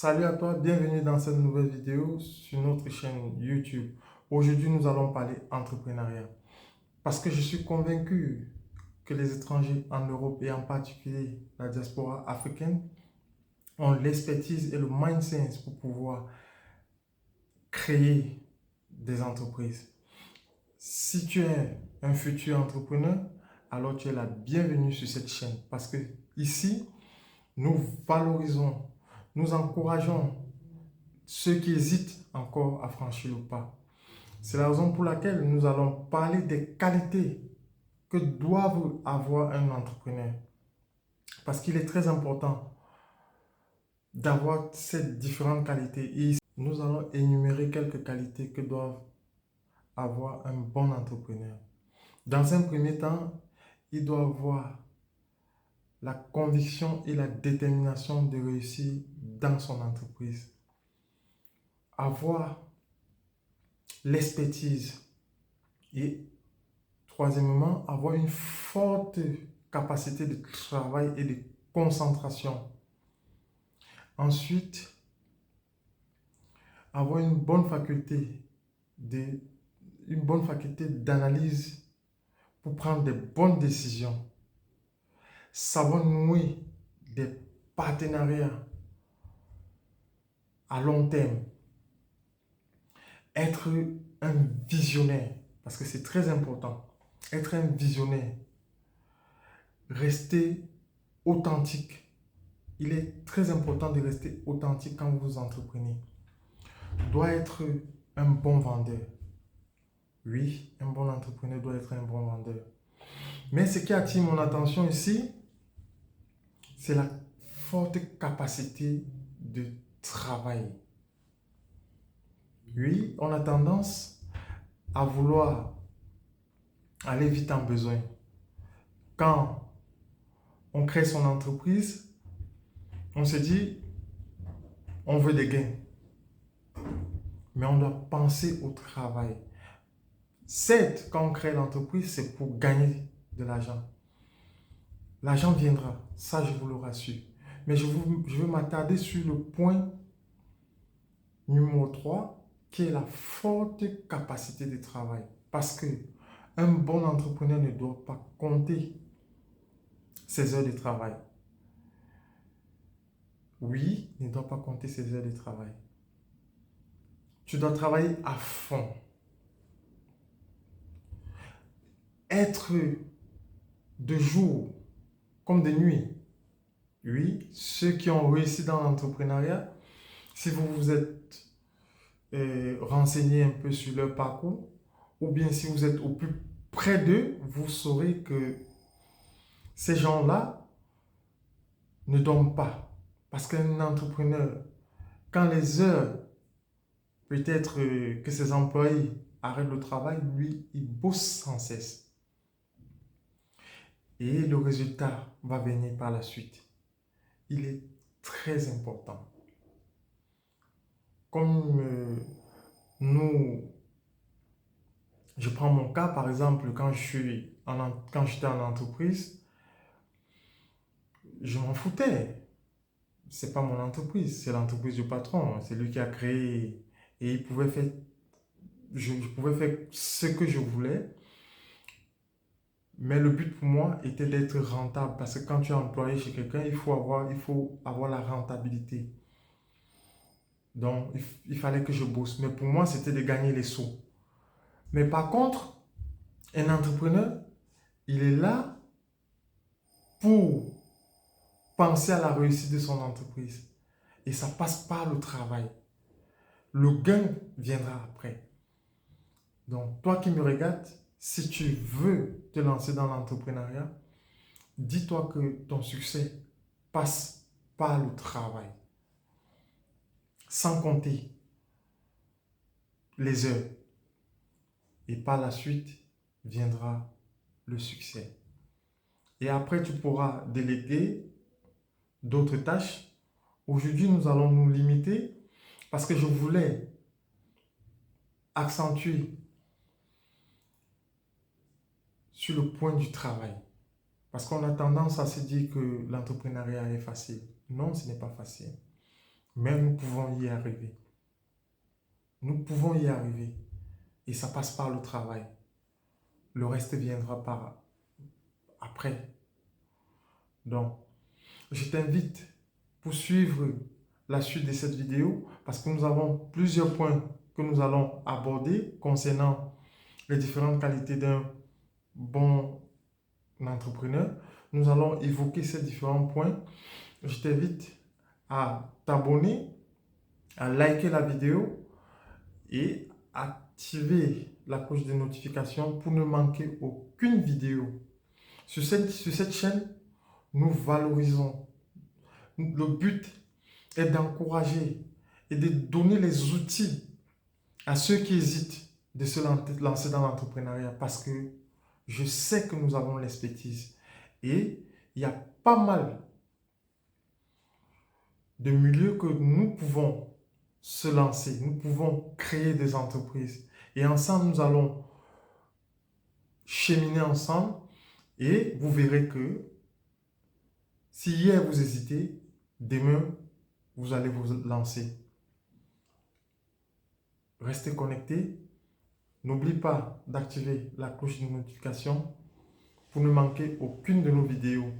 Salut à toi, bienvenue dans cette nouvelle vidéo sur notre chaîne YouTube. Aujourd'hui, nous allons parler entrepreneuriat parce que je suis convaincu que les étrangers en Europe et en particulier la diaspora africaine ont l'expertise et le mindset pour pouvoir créer des entreprises. Si tu es un futur entrepreneur, alors tu es la bienvenue sur cette chaîne parce que ici, nous valorisons, nous encourageons ceux qui hésitent encore à franchir le pas. C'est la raison pour laquelle nous allons parler des qualités que doivent avoir un entrepreneur. Parce qu'il est très important d'avoir ces différentes qualités. Et nous allons énumérer quelques qualités que doivent avoir un bon entrepreneur. Dans un premier temps, il doit avoir la conviction et la détermination de réussir dans son entreprise. Avoir l'expertise et troisièmement, avoir une forte capacité de travail et de concentration. Ensuite, avoir une bonne faculté d'analyse pour prendre des bonnes décisions. Savoir nouer des partenariats à long terme. Être un visionnaire, parce que c'est très important. Être un visionnaire. Rester authentique. Il est très important de rester authentique quand vous entreprenez. Doit être un bon vendeur. Oui, un bon entrepreneur doit être un bon vendeur. Mais ce qui attire mon attention ici, c'est la forte capacité de travail. Oui, on a tendance à vouloir aller vite en besoin. Quand on crée son entreprise, on se dit, on veut des gains. Mais on doit penser au travail. Certes, quand on crée l'entreprise, c'est pour gagner de l'argent. L'argent viendra, ça je vous le rassure. Mais je veux m'attarder sur le point numéro 3, qui est la forte capacité de travail. Parce que un bon entrepreneur ne doit pas compter ses heures de travail. Oui, il ne doit pas compter ses heures de travail. Tu dois travailler à fond. Être de jour comme de nuit. Oui, ceux qui ont réussi dans l'entrepreneuriat, si vous vous êtes renseigné un peu sur leur parcours, ou bien si vous êtes au plus près d'eux, vous saurez que ces gens-là ne dorment pas. Parce qu'un entrepreneur, quand les heures, peut-être que ses employés arrêtent le travail, lui, il bosse sans cesse. Et le résultat va venir par la suite. Il est très important. Comme je prends mon cas, par exemple, quand j'étais en entreprise, je m'en foutais. C'est pas mon entreprise, c'est l'entreprise du patron. C'est lui qui a créé et il pouvait faire, je pouvais faire ce que je voulais. Mais le but pour moi était d'être rentable parce que quand tu es employé chez quelqu'un, il faut avoir la rentabilité. Donc, il fallait que je bosse. Mais pour moi, c'était de gagner les sous. Mais par contre, un entrepreneur, il est là pour penser à la réussite de son entreprise. Et ça passe par le travail. Le gain viendra après. Donc, toi qui me regardes, si tu veux te lancer dans l'entrepreneuriat, dis-toi que ton succès passe par le travail. Sans compter les heures. Et par la suite viendra le succès. Et après, tu pourras déléguer d'autres tâches. Aujourd'hui, nous allons nous limiter parce que je voulais accentuer sur le point du travail. Parce qu'on a tendance à se dire que l'entrepreneuriat est facile. Non, ce n'est pas facile. mais nous pouvons y arriver. Nous pouvons y arriver. Et ça passe par le travail. Le reste viendra par après. Donc, je t'invite pour suivre la suite de cette vidéo parce que nous avons plusieurs points que nous allons aborder concernant les différentes qualités d'un bon entrepreneur. Nous allons évoquer ces différents points. Je t'invite à t'abonner, à liker la vidéo et activer la cloche de notification pour ne manquer aucune vidéo. Sur cette chaîne, nous valorisons. Le but est d'encourager et de donner les outils à ceux qui hésitent de se lancer dans l'entrepreneuriat parce que je sais que nous avons l'expertise et il y a pas mal de milieux que nous pouvons se lancer, nous pouvons créer des entreprises et ensemble nous allons cheminer ensemble et vous verrez que si hier vous hésitez, demain vous allez vous lancer. Restez connectés. N'oublie pas d'activer la cloche de notification pour ne manquer aucune de nos vidéos.